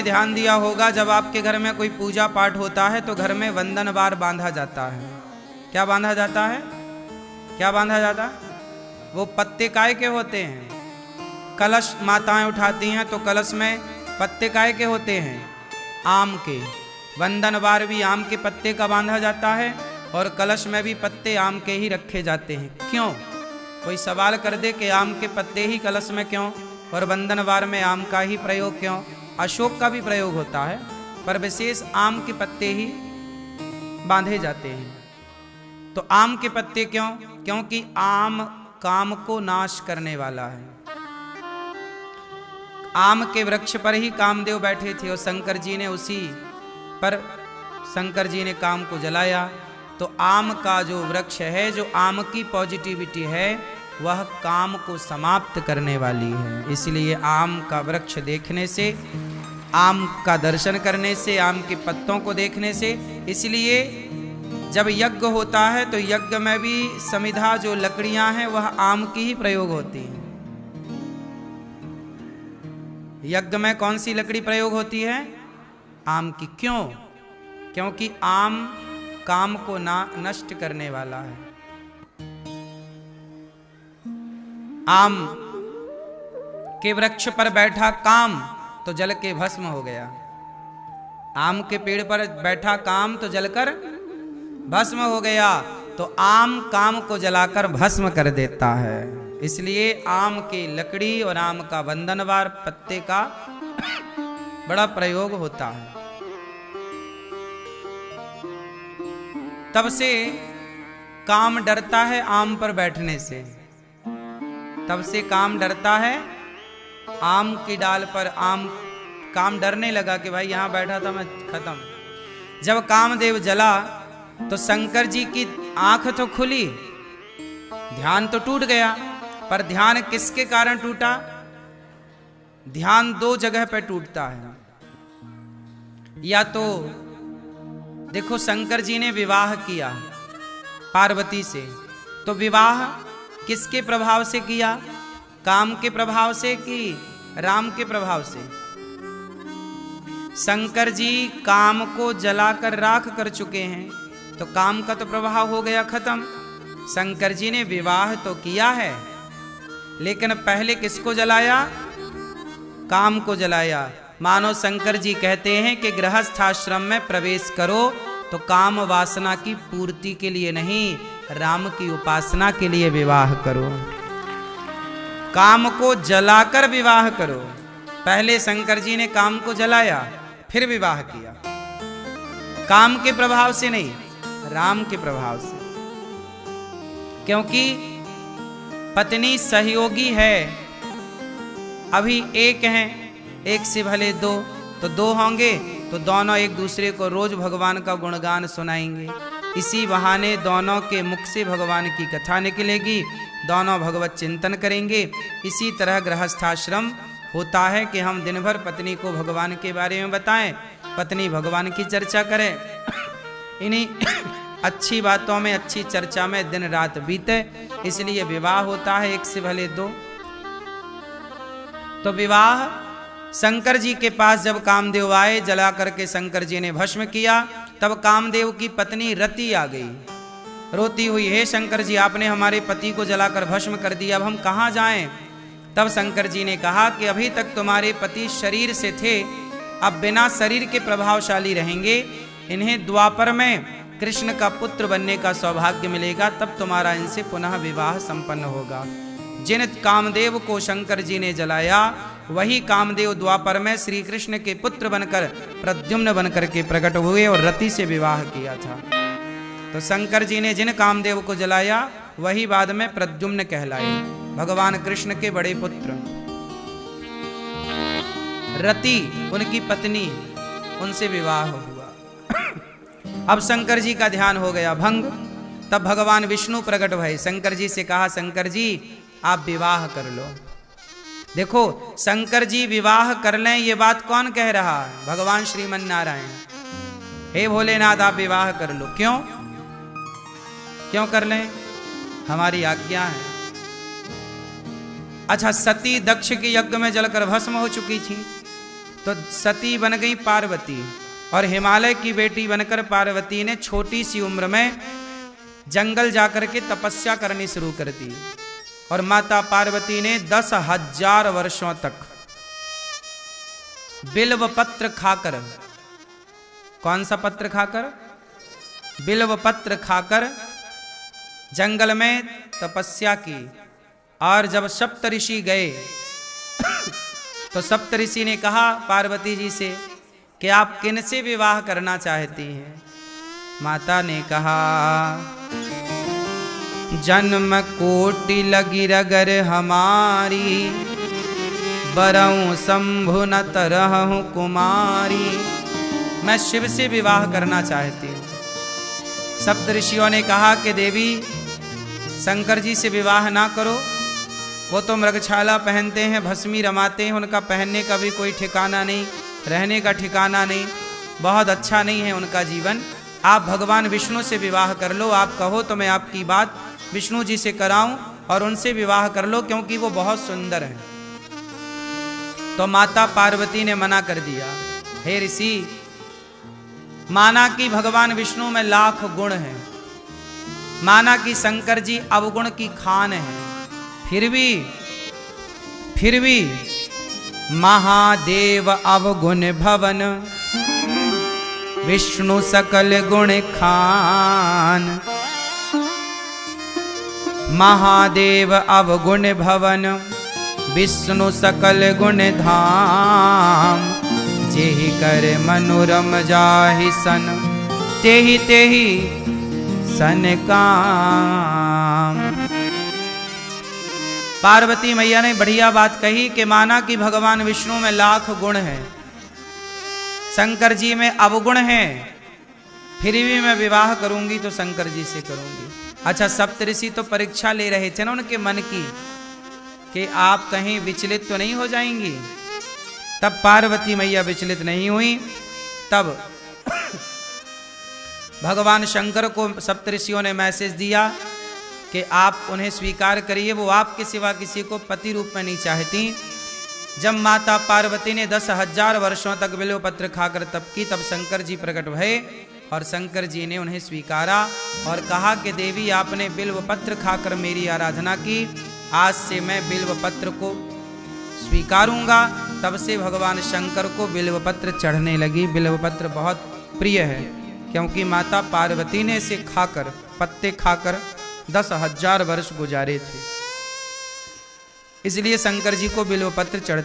आपने ध्यान दिया होगा, जब आपके घर में कोई पूजा पाठ होता है तो घर में वंदनवार बांधा जाता है। क्या बांधा जाता है? क्या बांधा जाता है? वो पत्ते काय के होते हैं? कलश माताएं उठाती हैं तो कलश में पत्ते काय के होते हैं? आम के। वंदनवार भी आम के पत्ते का बांधा जाता है और कलश में भी पत्ते आम के ही रखे जाते हैं। क्यों? कोई सवाल कर दे कि आम के पत्ते ही कलश में क्यों और वंदनवार में आम का ही प्रयोग क्यों? अशोक का भी प्रयोग होता है पर विशेष आम के पत्ते ही बांधे जाते हैं। तो आम के पत्ते क्यों? क्योंकि आम काम को नाश करने वाला है। आम के वृक्ष पर ही कामदेव बैठे थे और शंकर जी ने उसी पर शंकर जी ने काम को जलाया। तो आम का जो वृक्ष है, जो आम की पॉजिटिविटी है, वह काम को समाप्त करने वाली है। इसलिए आम का वृक्ष देखने से, आम का दर्शन करने से, आम के पत्तों को देखने से, इसलिए जब यज्ञ होता है तो यज्ञ में भी समिधा जो लकड़ियां हैं वह आम की ही प्रयोग होती हैं। यज्ञ में कौन सी लकड़ी प्रयोग होती है? आम की। क्यों? क्योंकि आम काम को नष्ट करने वाला है। आम के वृक्ष पर बैठा काम तो जल के भस्म हो गया। आम के पेड़ पर बैठा काम तो जलकर भस्म हो गया। तो आम काम को जलाकर भस्म कर देता है। इसलिए आम की लकड़ी और आम का वंदनवार पत्ते का बड़ा प्रयोग होता है। तब से काम डरता है आम पर बैठने से। तब से काम डरता है आम की डाल पर। आम काम डरने लगा कि भाई यहां बैठा था मैं खत्म। जब कामदेव जला तो शंकर जी की आंख तो खुली, ध्यान तो टूट गया। पर ध्यान किसके कारण टूटा? ध्यान दो जगह पे टूटता है। या तो देखो, शंकर जी ने विवाह किया पार्वती से, तो विवाह किसके प्रभाव से किया? काम के प्रभाव से कि राम के प्रभाव से? शंकर जी काम को जलाकर राख कर चुके हैं तो काम का तो प्रभाव हो गया खत्म। शंकर जी ने विवाह तो किया है लेकिन पहले किसको जलाया? काम को जलाया। मानो शंकर जी कहते हैं कि गृहस्थ आश्रम में प्रवेश करो तो काम वासना की पूर्ति के लिए नहीं, राम की उपासना के लिए विवाह करो। काम को जलाकर विवाह करो। पहले शंकर जी ने काम को जलाया फिर विवाह किया। काम के प्रभाव से नहीं, राम के प्रभाव से। क्योंकि पत्नी सहयोगी है। अभी एक हैं, एक से भले दो, तो दो होंगे तो दोनों एक दूसरे को रोज भगवान का गुणगान सुनाएंगे। इसी बहाने दोनों के मुख से भगवान की कथा निकलेगी, दोनों भगवत चिंतन करेंगे। इसी तरह गृहस्थाश्रम होता है कि हम दिन भर पत्नी को भगवान के बारे में बताएं, पत्नी भगवान की चर्चा करे। इन्हीं अच्छी बातों में, अच्छी चर्चा में दिन रात बीते। इसलिए विवाह होता है एक से भले दो। तो विवाह शंकर जी के पास जब कामदेव आए, जला करके शंकर जी ने भस्म किया, तब कामदेव की पत्नी रति आ गई, रोती हुई, हे शंकर जी आपने हमारे पति को जलाकर भस्म कर दिया, अब हम कहाँ जाएं? तब शंकर जी ने कहा कि अभी तक तुम्हारे पति शरीर से थे, अब बिना शरीर के प्रभावशाली रहेंगे। इन्हें द्वापर में कृष्ण का पुत्र बनने का सौभाग्य मिलेगा, तब तुम्हारा इनसे पुनः विवाह संपन्न होगा। जिन कामदेव को शंकर जी ने जलाया वही कामदेव द्वापर में श्री कृष्ण के पुत्र बनकर प्रद्युम्न बनकर के प्रकट हुए और रति से विवाह किया था। तो शंकर जी ने जिन कामदेव को जलाया वही बाद में प्रद्युम्न कहलाए, भगवान कृष्ण के बड़े पुत्र। रति उनकी पत्नी, उनसे विवाह हुआ। अब शंकर जी का ध्यान हो गया भंग। तब भगवान विष्णु प्रकट भये, शंकर जी से कहा, शंकर जी आप विवाह कर लो। देखो, शंकर जी विवाह कर लें ये बात कौन कह रहा है? भगवान श्रीमन नारायण। हे भोलेनाथ आप विवाह कर लो। क्यों? क्यों कर लें? हमारी आज्ञा है। अच्छा, सती दक्ष के यज्ञ में जलकर भस्म हो चुकी थी, तो सती बन गई पार्वती, और हिमालय की बेटी बनकर पार्वती ने छोटी सी उम्र में जंगल जाकर के तपस्या करनी शुरू कर दी। और माता पार्वती ने 10,000 वर्षों तक बिल्व पत्र खाकर, कौन सा पत्र खाकर? बिल्व पत्र खाकर जंगल में तपस्या की। और जब सप्तऋषि गए तो सप्तऋषि ने कहा पार्वती जी से कि आप किनसे विवाह करना चाहती हैं? माता ने कहा, जन्म कोटि लगी रगर हमारी, बरऊं शंभु न तरहु कुमारी। मैं शिव से विवाह करना चाहती हूँ। सप्तऋषियों ने कहा कि देवी, शंकर जी से विवाह ना करो, वो तो मृगछाला पहनते हैं, भस्मी रमाते हैं, उनका पहनने का भी कोई ठिकाना नहीं, रहने का ठिकाना नहीं, बहुत अच्छा नहीं है उनका जीवन। आप भगवान विष्णु से विवाह कर लो, आप कहो तो मैं आपकी बात विष्णु जी से कराऊं और उनसे विवाह कर लो, क्योंकि वो बहुत सुंदर हैं। तो माता पार्वती ने मना कर दिया। हे ऋषि, माना कि भगवान विष्णु में लाख गुण हैं, माना कि शंकर जी अवगुण की खान है, फिर भी महादेव अवगुण भवन, विष्णु सकल गुण खान। महादेव अवगुण भवन, विष्णु सकल गुण धाम। जेहि कर मनोरम जाहि सन, तेहि तेहि सन काम। पार्वती मैया ने बढ़िया बात कही कि माना कि भगवान विष्णु में लाख गुण हैं, शंकर जी में अवगुण हैं, फिर भी मैं विवाह करूंगी तो शंकर जी से करूंगी। अच्छा, सप्तऋषि तो परीक्षा ले रहे थे ना उनके मन की, कि आप कहीं विचलित तो नहीं हो जाएंगी। तब पार्वती मैया विचलित नहीं हुई। तब भगवान शंकर को सप्तऋषियों ने मैसेज दिया कि आप उन्हें स्वीकार करिए, वो आपके सिवा किसी को पति रूप में नहीं चाहती। जब माता पार्वती ने 10,000 वर्षों तक बिल्व पत्र खाकर तप की, तब शंकर जी प्रकट भये और शंकर जी ने उन्हें स्वीकारा और कहा कि देवी, आपने बिल्व पत्र खाकर मेरी आराधना की, आज से मैं बिल्व पत्र को स्वीकारूंगा। तब से भगवान शंकर को बिल्व पत्र चढ़ने लगी। बिल्व पत्र बहुत प्रिय है, क्योंकि माता पार्वती ने इसे खाकर, पत्ते खाकर 10,000 वर्ष गुजारे थे, इसलिए शंकर जी को बिल्व पत्र चढ़ते